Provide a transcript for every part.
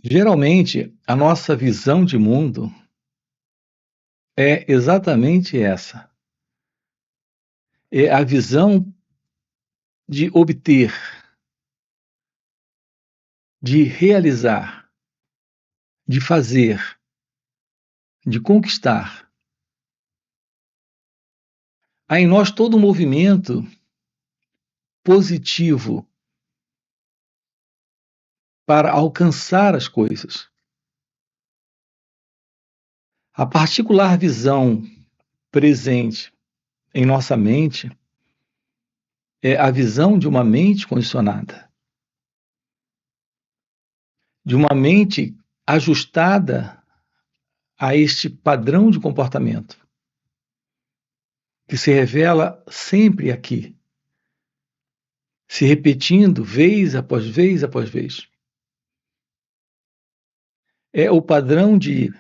Geralmente, a nossa visão de mundo é exatamente essa. É a visão de obter, de realizar, de fazer, de conquistar. Há em nós todo um movimento positivo para alcançar as coisas. A particular visão presente em nossa mente é a visão de uma mente condicionada, de uma mente ajustada a este padrão de comportamento, que se revela sempre aqui, se repetindo vez após vez após vez. É o padrão de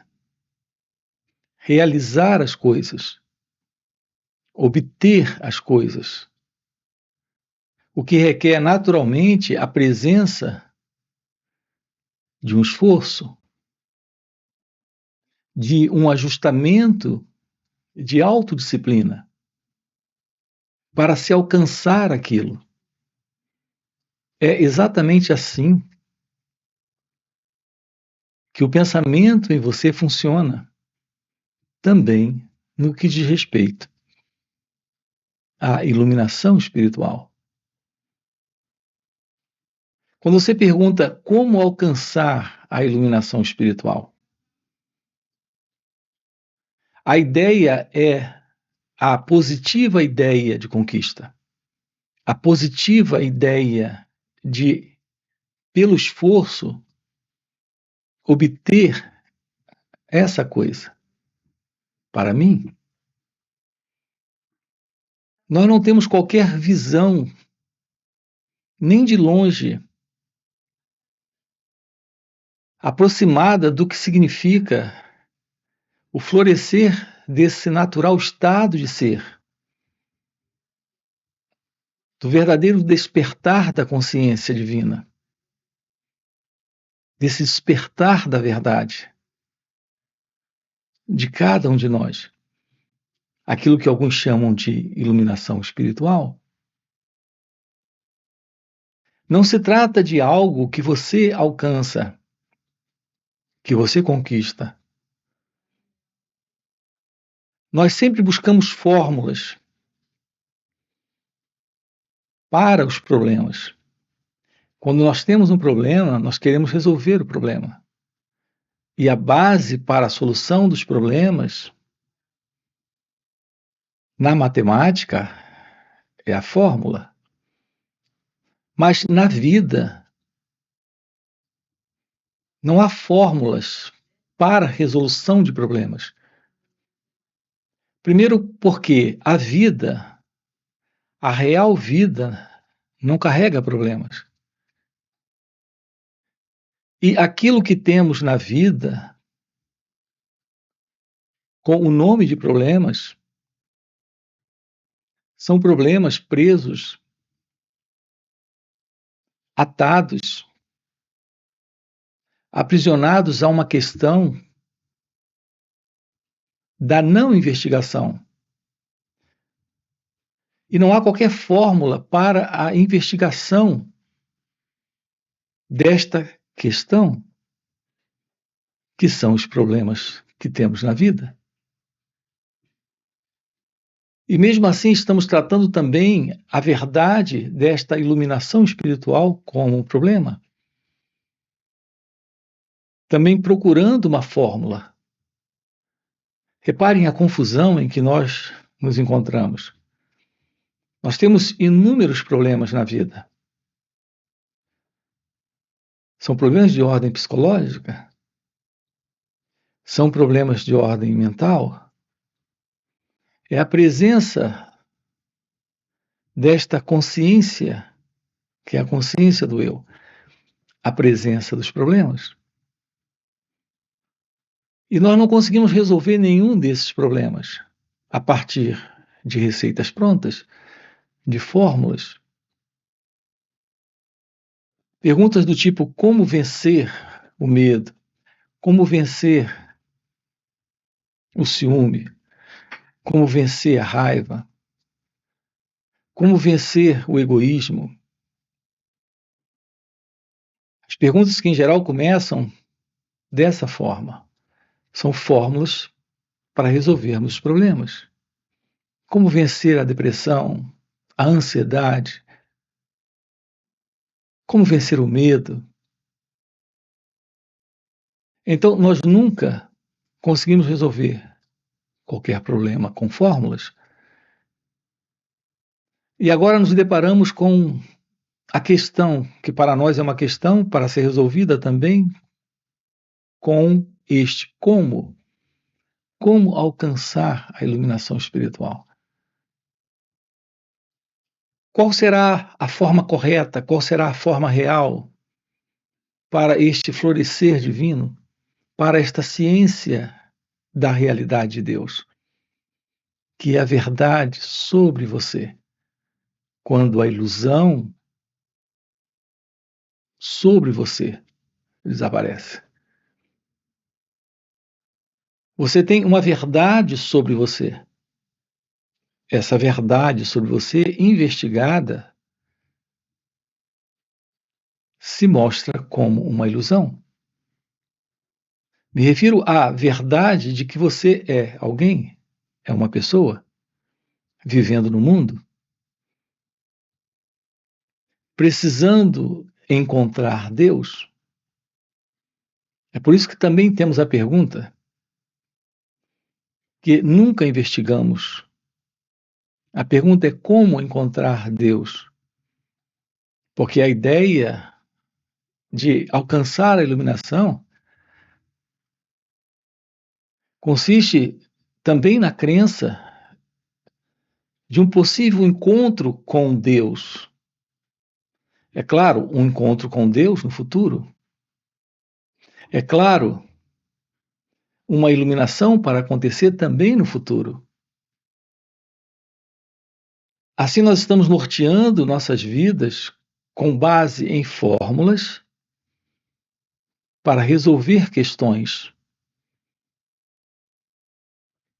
realizar as coisas, obter as coisas, o que requer naturalmente a presença de um esforço, de um ajustamento, de autodisciplina, para se alcançar aquilo. É exatamente assim que o pensamento em você funciona, também no que diz respeito à iluminação espiritual. Quando você pergunta como alcançar a iluminação espiritual, a ideia é a positiva ideia de conquista, a positiva ideia de, pelo esforço, obter essa coisa. Para mim, nós não temos qualquer visão, nem de longe, aproximada do que significa o florescer desse natural estado de ser, do verdadeiro despertar da consciência divina, desse despertar da verdade de cada um de nós. Aquilo que alguns chamam de iluminação espiritual. Não se trata de algo que você alcança, que você conquista. Nós sempre buscamos fórmulas para os problemas. Quando nós temos um problema, nós queremos resolver o problema. E a base para a solução dos problemas, na matemática, é a fórmula. Mas na vida, não há fórmulas para a resolução de problemas. Primeiro, porque a vida, a real vida, não carrega problemas. E aquilo que temos na vida, com o nome de problemas, são problemas presos, atados, aprisionados a uma questão da não investigação. E não há qualquer fórmula para a investigação desta questão, que são os problemas que temos na vida. E mesmo assim estamos tratando também a verdade desta iluminação espiritual como um problema. Também procurando uma fórmula. Reparem a confusão em que nós nos encontramos. Nós temos inúmeros problemas na vida. São problemas de ordem psicológica? São problemas de ordem mental? É a presença desta consciência, que é a consciência do eu, a presença dos problemas. E nós não conseguimos resolver nenhum desses problemas a partir de receitas prontas, de fórmulas. Perguntas do tipo como vencer o medo, como vencer o ciúme, como vencer a raiva, como vencer o egoísmo. As perguntas que, em geral, começam dessa forma são fórmulas para resolvermos os problemas. Como vencer a depressão, a ansiedade, como vencer o medo. Então, nós nunca conseguimos resolver qualquer problema com fórmulas. E agora nos deparamos com a questão, que para nós é uma questão para ser resolvida também, com este como. Como alcançar a iluminação espiritual? Qual será a forma correta? Qual será a forma real para este florescer divino? Para esta ciência da realidade de Deus, que é a verdade sobre você, quando a ilusão sobre você desaparece. Você tem uma verdade sobre você. Essa verdade sobre você, investigada, se mostra como uma ilusão. Me refiro à verdade de que você é alguém, é uma pessoa, vivendo no mundo, precisando encontrar Deus. É por isso que também temos a pergunta que nunca investigamos. A pergunta é como encontrar Deus. Porque a ideia de alcançar a iluminação consiste também na crença de um possível encontro com Deus. É claro, um encontro com Deus no futuro. É claro, uma iluminação para acontecer também no futuro. Assim, nós estamos norteando nossas vidas com base em fórmulas para resolver questões.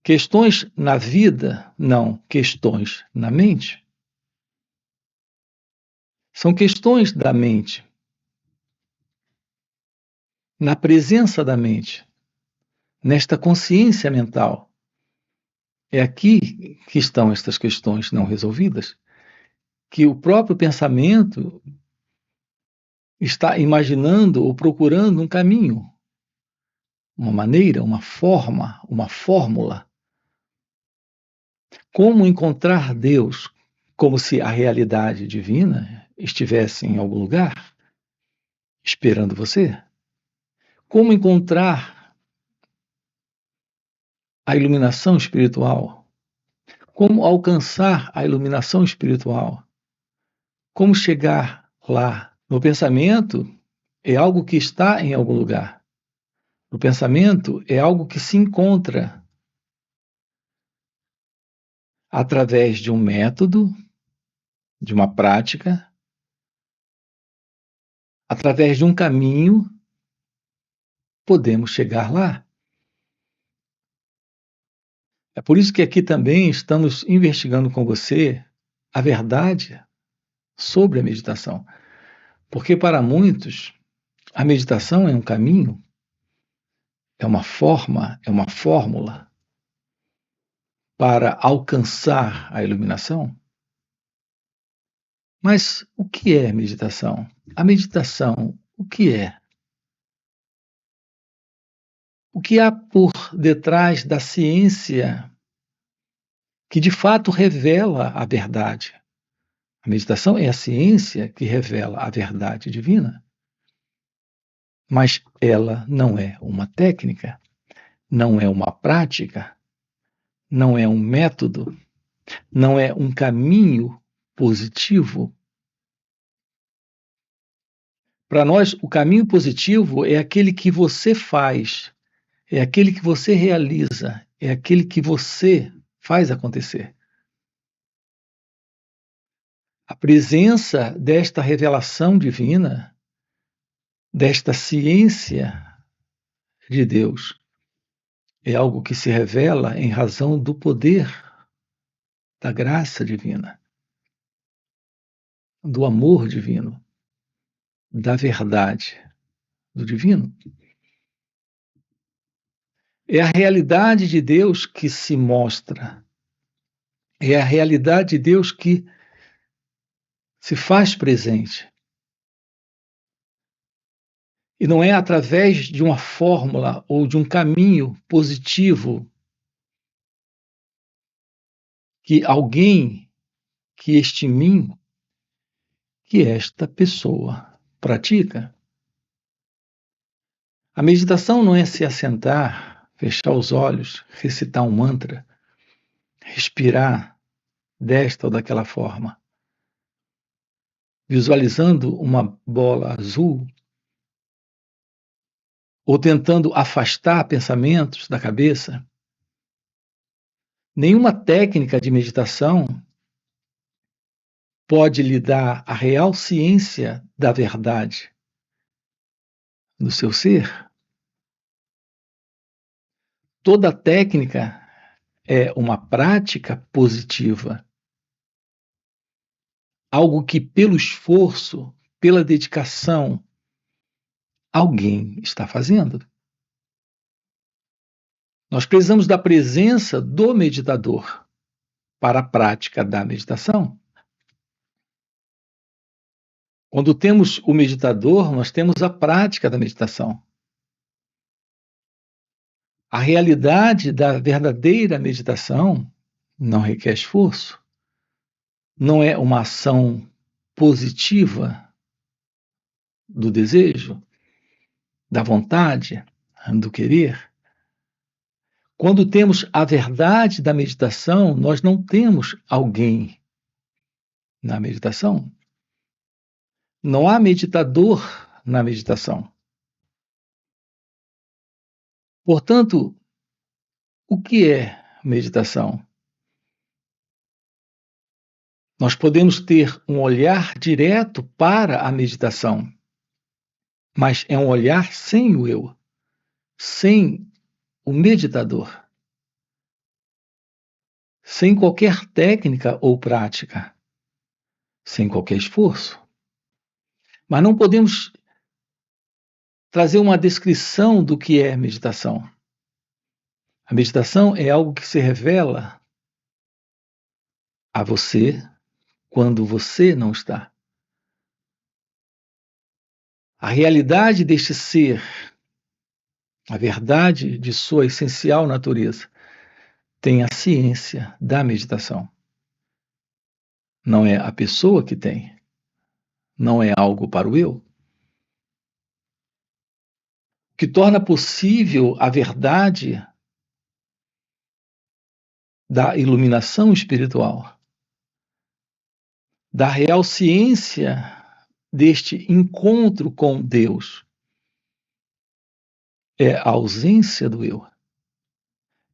Questões na vida, não, questões na mente. São questões da mente, na presença da mente, nesta consciência mental. É aqui que estão estas questões não resolvidas, que o próprio pensamento está imaginando ou procurando um caminho, uma maneira, uma forma, uma fórmula. Como encontrar Deus, como se a realidade divina estivesse em algum lugar, esperando você? Como encontrar a iluminação espiritual? Como alcançar a iluminação espiritual? Como chegar lá? No pensamento é algo que está em algum lugar. No pensamento é algo que se encontra através de um método, de uma prática, através de um caminho, podemos chegar lá. É por isso que aqui também estamos investigando com você a verdade sobre a meditação. Porque para muitos, a meditação é um caminho, é uma forma, é uma fórmula para alcançar a iluminação. Mas o que é meditação? A meditação, o que é? O que há por detrás da ciência que de fato revela a verdade? A meditação é a ciência que revela a verdade divina. Mas ela não é uma técnica, não é uma prática, não é um método, não é um caminho positivo. Para nós, o caminho positivo é aquele que você faz, é aquele que você realiza, é aquele que você faz acontecer. A presença desta revelação divina desta ciência de Deus. É algo que se revela em razão do poder da graça divina, do amor divino, da verdade do divino. É a realidade de Deus que se mostra. É a realidade de Deus que se faz presente. E não é através de uma fórmula ou de um caminho positivo que alguém, que este mim, que esta pessoa pratica. A meditação não é se assentar, fechar os olhos, recitar um mantra, respirar desta ou daquela forma, visualizando uma bola azul ou tentando afastar pensamentos da cabeça. Nenhuma técnica de meditação pode lhe dar a real ciência da verdade no seu ser. Toda técnica é uma prática positiva, algo que, pelo esforço, pela dedicação, alguém está fazendo. Nós precisamos da presença do meditador para a prática da meditação. Quando temos o meditador, nós temos a prática da meditação. A realidade da verdadeira meditação não requer esforço, não é uma ação positiva do desejo, da vontade, do querer. Quando temos a verdade da meditação, nós não temos alguém na meditação. Não há meditador na meditação. Portanto, o que é meditação? Nós podemos ter um olhar direto para a meditação, mas é um olhar sem o eu, sem o meditador, sem qualquer técnica ou prática, sem qualquer esforço. Mas não podemos trazer uma descrição do que é meditação. A meditação é algo que se revela a você quando você não está. A realidade deste ser, a verdade de sua essencial natureza, tem a ciência da meditação. Não é a pessoa que tem, não é algo para o eu. O que torna possível a verdade da iluminação espiritual, da real ciência deste encontro com Deus, é a ausência do eu.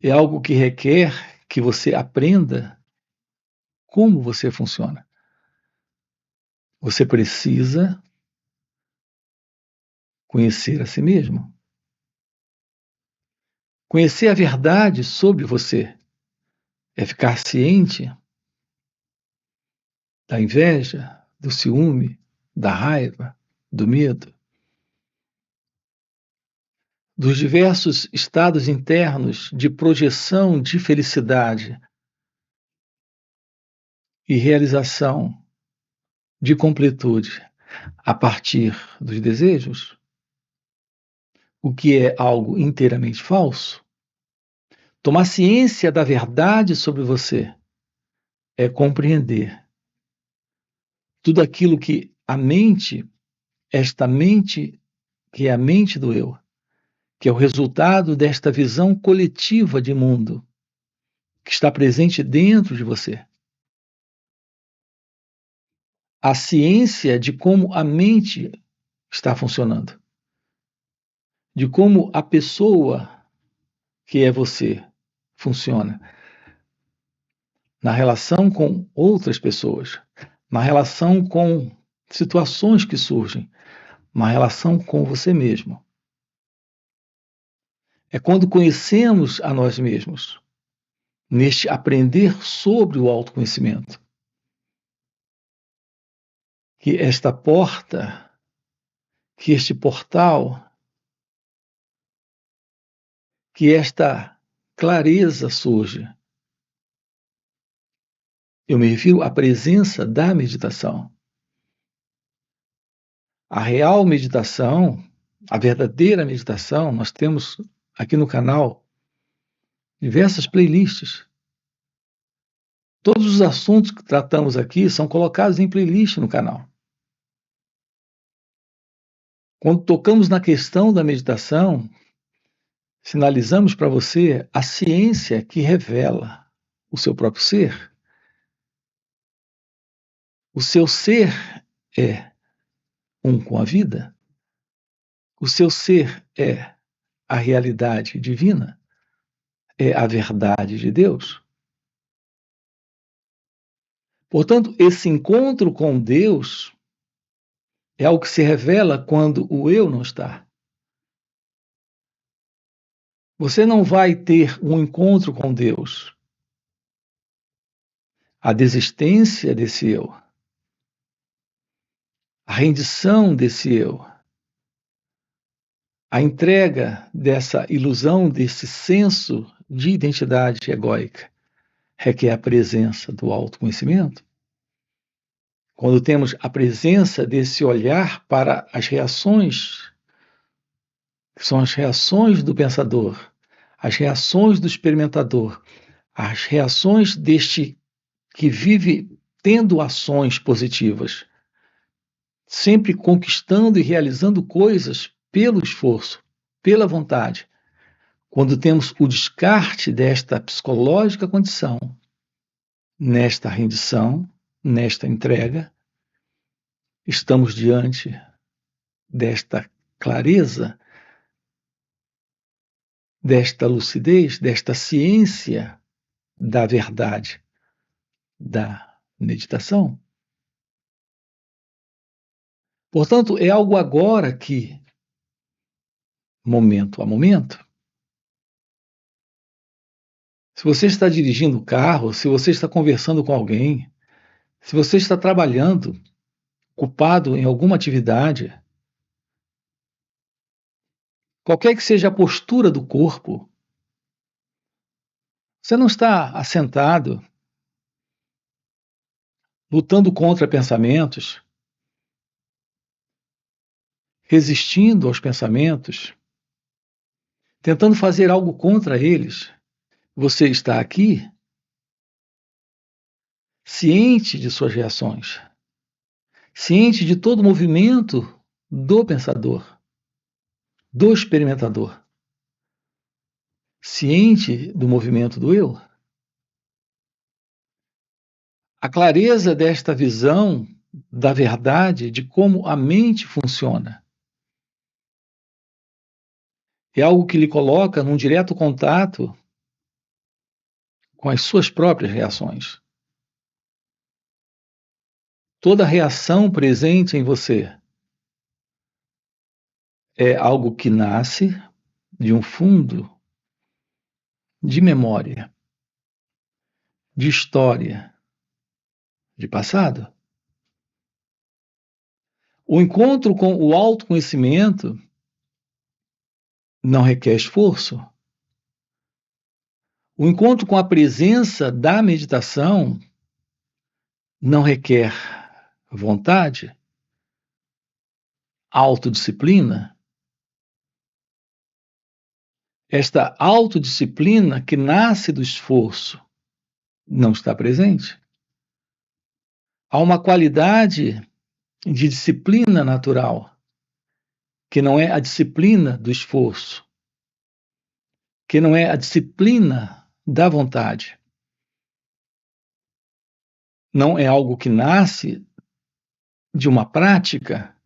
É algo que requer que você aprenda como você funciona. Você precisa conhecer a si mesmo. Conhecer a verdade sobre você é ficar ciente da inveja, do ciúme, da raiva, do medo, dos diversos estados internos de projeção de felicidade e realização de completude a partir dos desejos, o que é algo inteiramente falso. Tomar ciência da verdade sobre você é compreender tudo aquilo que a mente, esta mente que é a mente do eu, que é o resultado desta visão coletiva de mundo que está presente dentro de você. A ciência de como a mente está funcionando, de como a pessoa que é você funciona na relação com outras pessoas, na relação com situações que surgem, uma relação com você mesmo. É quando conhecemos a nós mesmos, neste aprender sobre o autoconhecimento, que esta porta, que este portal, que esta clareza surge. Eu me refiro à presença da meditação. A real meditação, a verdadeira meditação, nós temos aqui no canal diversas playlists. Todos os assuntos que tratamos aqui são colocados em playlist no canal. Quando tocamos na questão da meditação, sinalizamos para você a ciência que revela o seu próprio ser. O seu ser é um com a vida. O seu ser é a realidade divina, é a verdade de Deus. Portanto, esse encontro com Deus é algo que se revela quando o eu não está. Você não vai ter um encontro com Deus. A desistência desse eu, a rendição desse eu, a entrega dessa ilusão, desse senso de identidade egóica, requer a presença do autoconhecimento. Quando temos a presença desse olhar para as reações, que são as reações do pensador, as reações do experimentador, as reações deste que vive tendo ações positivas, sempre conquistando e realizando coisas pelo esforço, pela vontade. Quando temos o descarte desta psicológica condição, nesta rendição, nesta entrega, estamos diante desta clareza, desta lucidez, desta ciência da verdade, da meditação. Portanto, é algo agora que, momento a momento, se você está dirigindo o carro, se você está conversando com alguém, se você está trabalhando, ocupado em alguma atividade, qualquer que seja a postura do corpo, você não está assentado, lutando contra pensamentos, resistindo aos pensamentos, tentando fazer algo contra eles. Você está aqui, ciente de suas reações, ciente de todo o movimento do pensador, do experimentador, ciente do movimento do eu. A clareza desta visão da verdade, de como a mente funciona, é algo que lhe coloca num direto contato com as suas próprias reações. Toda reação presente em você é algo que nasce de um fundo de memória, de história, de passado. O encontro com o autoconhecimento não requer esforço. O encontro com a presença da meditação não requer vontade, autodisciplina. Esta autodisciplina que nasce do esforço não está presente. Há uma qualidade de disciplina natural, que não é a disciplina do esforço, que não é a disciplina da vontade. Não é algo que nasce de uma prática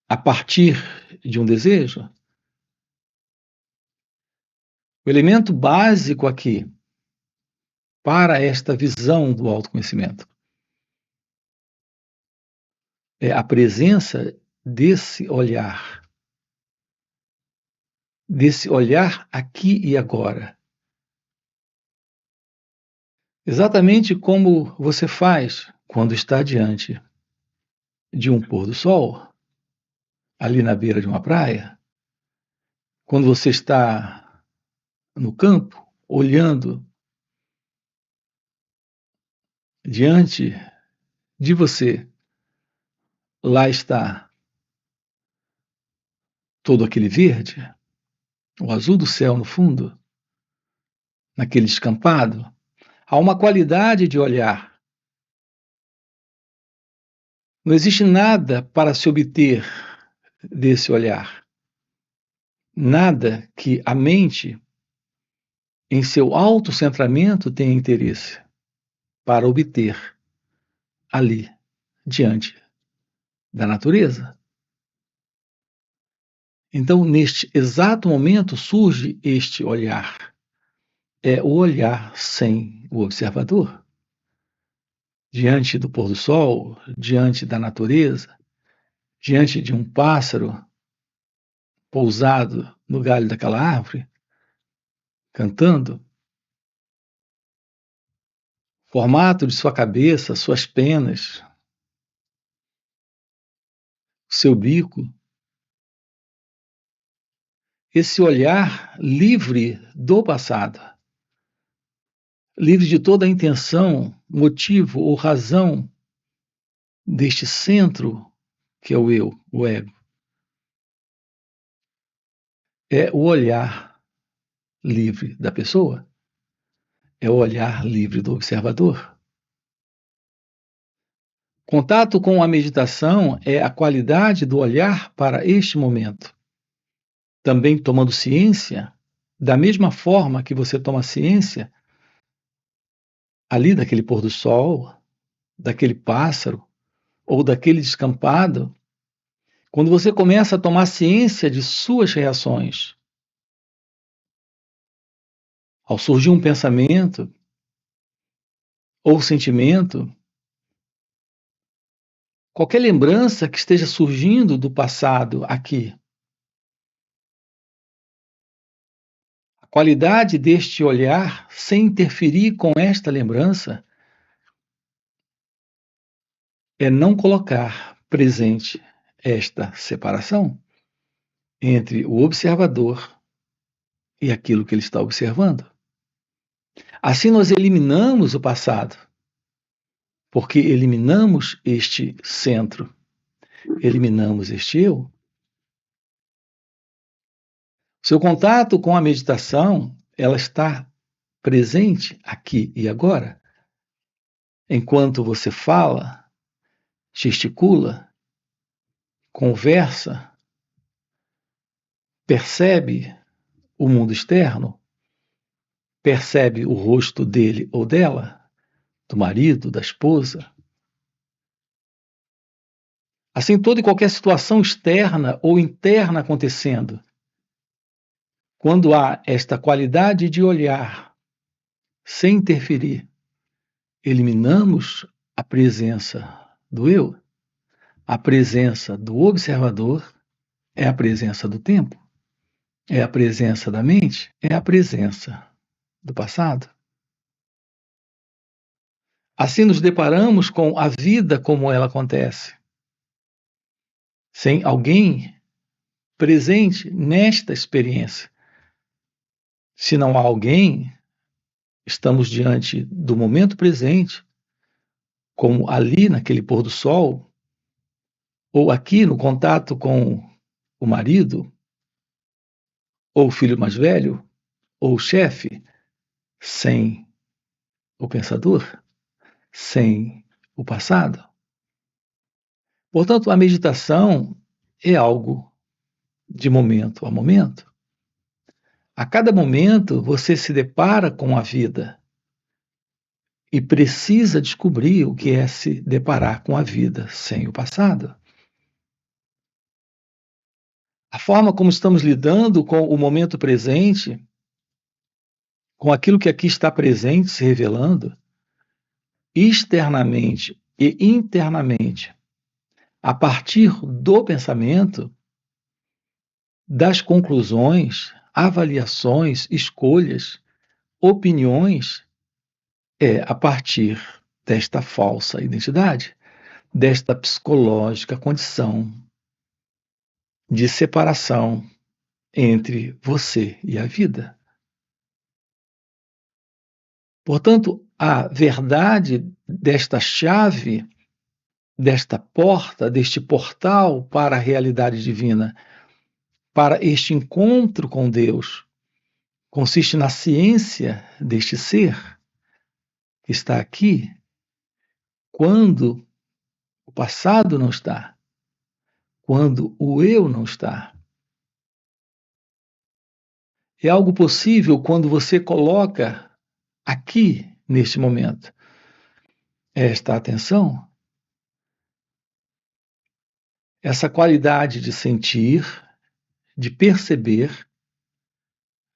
a partir de um desejo. O elemento básico aqui para esta visão do autoconhecimento é a presença desse olhar aqui e agora. Exatamente como você faz quando está diante de um pôr do sol, ali na beira de uma praia, quando você está no campo, olhando diante de você, lá está todo aquele verde, o azul do céu no fundo, naquele descampado. Há uma qualidade de olhar. Não existe nada para se obter desse olhar. Nada que a mente, em seu autocentramento, tenha interesse para obter ali, diante da natureza. Então, neste exato momento, surge este olhar. É o olhar sem o observador. Diante do pôr do sol, diante da natureza, diante de um pássaro pousado no galho daquela árvore, cantando, formato de sua cabeça, suas penas, seu bico, esse olhar livre do passado, livre de toda a intenção, motivo ou razão deste centro que é o eu, o ego. É o olhar livre da pessoa, é o olhar livre do observador. Contato com a meditação é a qualidade do olhar para este momento. Também tomando ciência, da mesma forma que você toma ciência ali daquele pôr do sol, daquele pássaro ou daquele descampado, quando você começa a tomar ciência de suas reações, ao surgir um pensamento ou sentimento, qualquer lembrança que esteja surgindo do passado aqui, a qualidade deste olhar, sem interferir com esta lembrança, é não colocar presente esta separação entre o observador e aquilo que ele está observando. Assim nós eliminamos o passado, porque eliminamos este centro, eliminamos este eu. Seu contato com a meditação, ela está presente aqui e agora. Enquanto você fala, gesticula, conversa, percebe o mundo externo, percebe o rosto dele ou dela, do marido, da esposa. Assim, toda e qualquer situação externa ou interna acontecendo, quando há esta qualidade de olhar, sem interferir, eliminamos a presença do eu, a presença do observador é a presença do tempo, é a presença da mente, é a presença do passado. Assim nos deparamos com a vida como ela acontece, sem alguém presente nesta experiência. Se não há alguém, estamos diante do momento presente, como ali naquele pôr do sol, ou aqui no contato com o marido, ou o filho mais velho, ou o chefe, sem o pensador, sem o passado. Portanto, a meditação é algo de momento a momento. A cada momento você se depara com a vida e precisa descobrir o que é se deparar com a vida sem o passado. A forma como estamos lidando com o momento presente, com aquilo que aqui está presente se revelando, externamente e internamente, a partir do pensamento, das conclusões, avaliações, escolhas, opiniões, é a partir desta falsa identidade, desta psicológica condição de separação entre você e a vida. Portanto, a verdade desta chave, desta porta, deste portal para a realidade divina, para este encontro com Deus, consiste na ciência deste ser que está aqui quando o passado não está, quando o eu não está. É algo possível quando você coloca aqui, neste momento, esta atenção, essa qualidade de sentir, de perceber,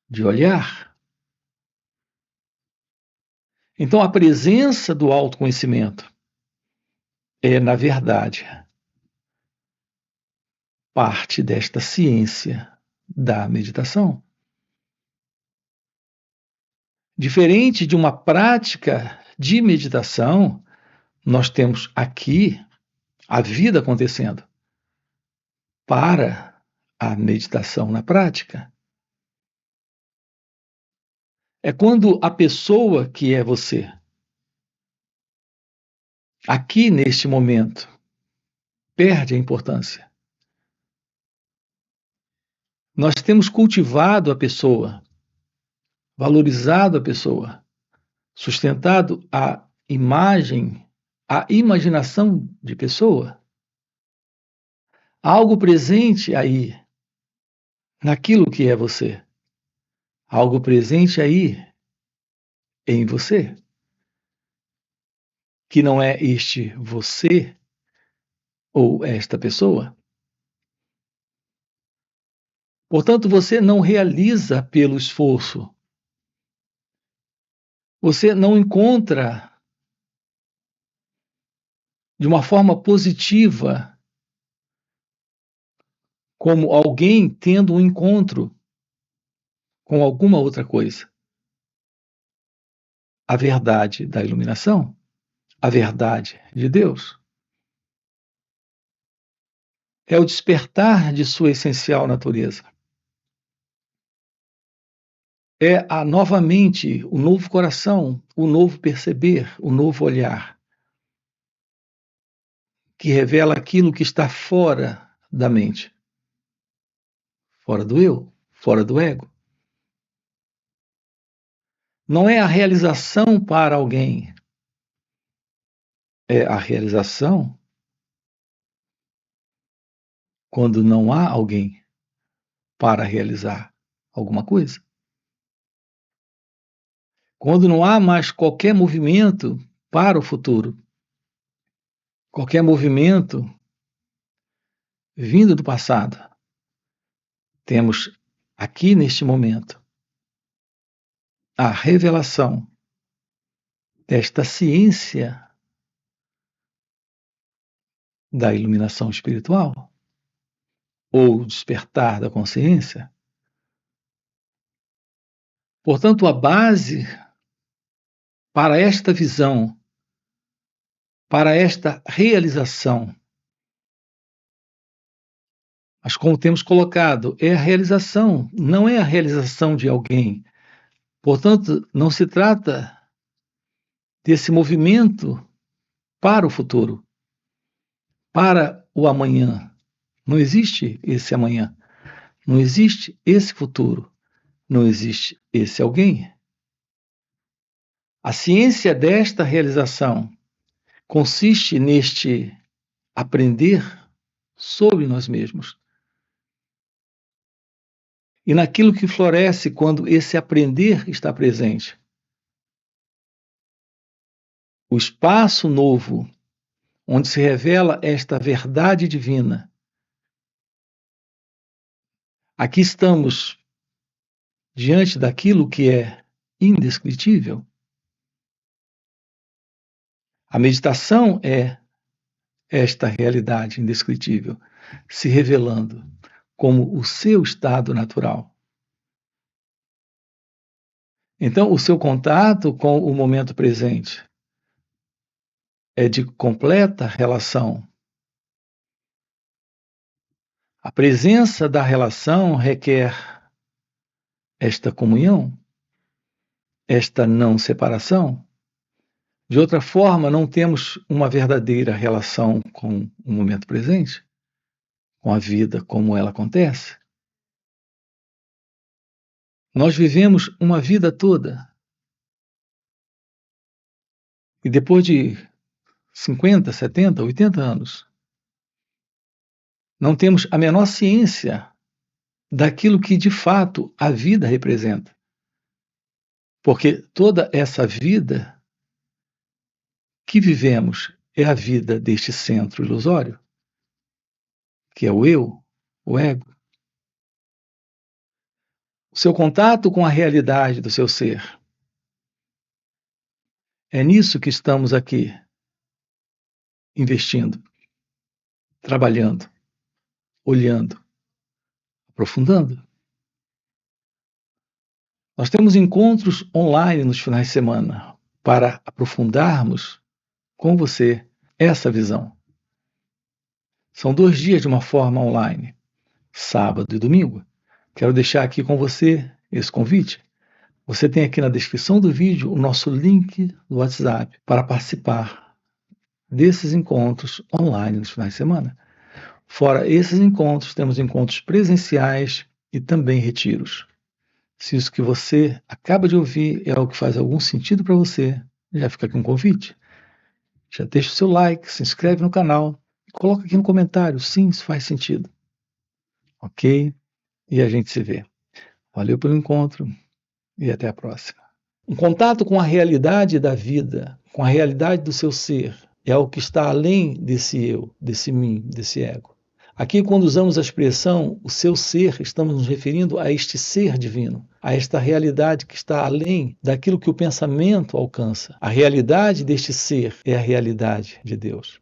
de olhar. Então, a presença do autoconhecimento é, na verdade, parte desta ciência da meditação. Diferente de uma prática de meditação, nós temos aqui a vida acontecendo para a meditação na prática. É quando a pessoa que é você, aqui neste momento, perde a importância. Nós temos cultivado a pessoa, valorizado a pessoa, sustentado a imagem, a imaginação de pessoa. Há algo presente aí, naquilo que é você. Há algo presente aí, em você, que não é este você ou esta pessoa. Portanto, você não realiza pelo esforço. Você não encontra de uma forma positiva como alguém tendo um encontro com alguma outra coisa. A verdade da iluminação, a verdade de Deus. É o despertar de sua essencial natureza. É novamente o novo coração, o novo perceber, o novo olhar, que revela aquilo que está fora da mente, fora do eu, fora do ego. Não é a realização para alguém, é a realização quando não há alguém para realizar alguma coisa. Quando não há mais qualquer movimento para o futuro, qualquer movimento vindo do passado. Temos aqui neste momento a revelação desta ciência da iluminação espiritual ou despertar da consciência. Portanto, a base para esta visão, para esta realização, mas como temos colocado, é a realização, não é a realização de alguém. Portanto, não se trata desse movimento para o futuro, para o amanhã. Não existe esse amanhã, não existe esse futuro, não existe esse alguém. A ciência desta realização consiste neste aprender sobre nós mesmos. E naquilo que floresce quando esse aprender está presente. O espaço novo, onde se revela esta verdade divina. Aqui estamos diante daquilo que é indescritível. A meditação é esta realidade indescritível se revelando como o seu estado natural. Então, o seu contato com o momento presente é de completa relação. A presença da relação requer esta comunhão, esta não separação. De outra forma, não temos uma verdadeira relação com o momento presente, com a vida como ela acontece. Nós vivemos uma vida toda e depois de 50, 70, 80 anos, não temos a menor ciência daquilo que de fato a vida representa. Porque toda essa vida que vivemos é a vida deste centro ilusório, que é o eu, o ego. O seu contato com a realidade do seu ser. É nisso que estamos aqui, investindo, trabalhando, olhando, aprofundando. Nós temos encontros online nos finais de semana para aprofundarmos com você essa visão. São 2 dias de uma forma online, sábado e domingo. Quero deixar aqui com você esse convite. Você tem aqui na descrição do vídeo o nosso link do WhatsApp para participar desses encontros online nos finais de semana. Fora esses encontros, temos encontros presenciais e também retiros. Se isso que você acaba de ouvir é algo que faz algum sentido para você, já fica aqui um convite. Já deixa o seu like, se inscreve no canal e coloca aqui no comentário, sim, isso faz sentido. Ok? E a gente se vê. Valeu pelo encontro e até a próxima. Um contato com a realidade da vida, com a realidade do seu ser, é algo que está além desse eu, desse mim, desse ego. Aqui, quando usamos a expressão o seu ser, estamos nos referindo a este ser divino, a esta realidade que está além daquilo que o pensamento alcança. A realidade deste ser é a realidade de Deus.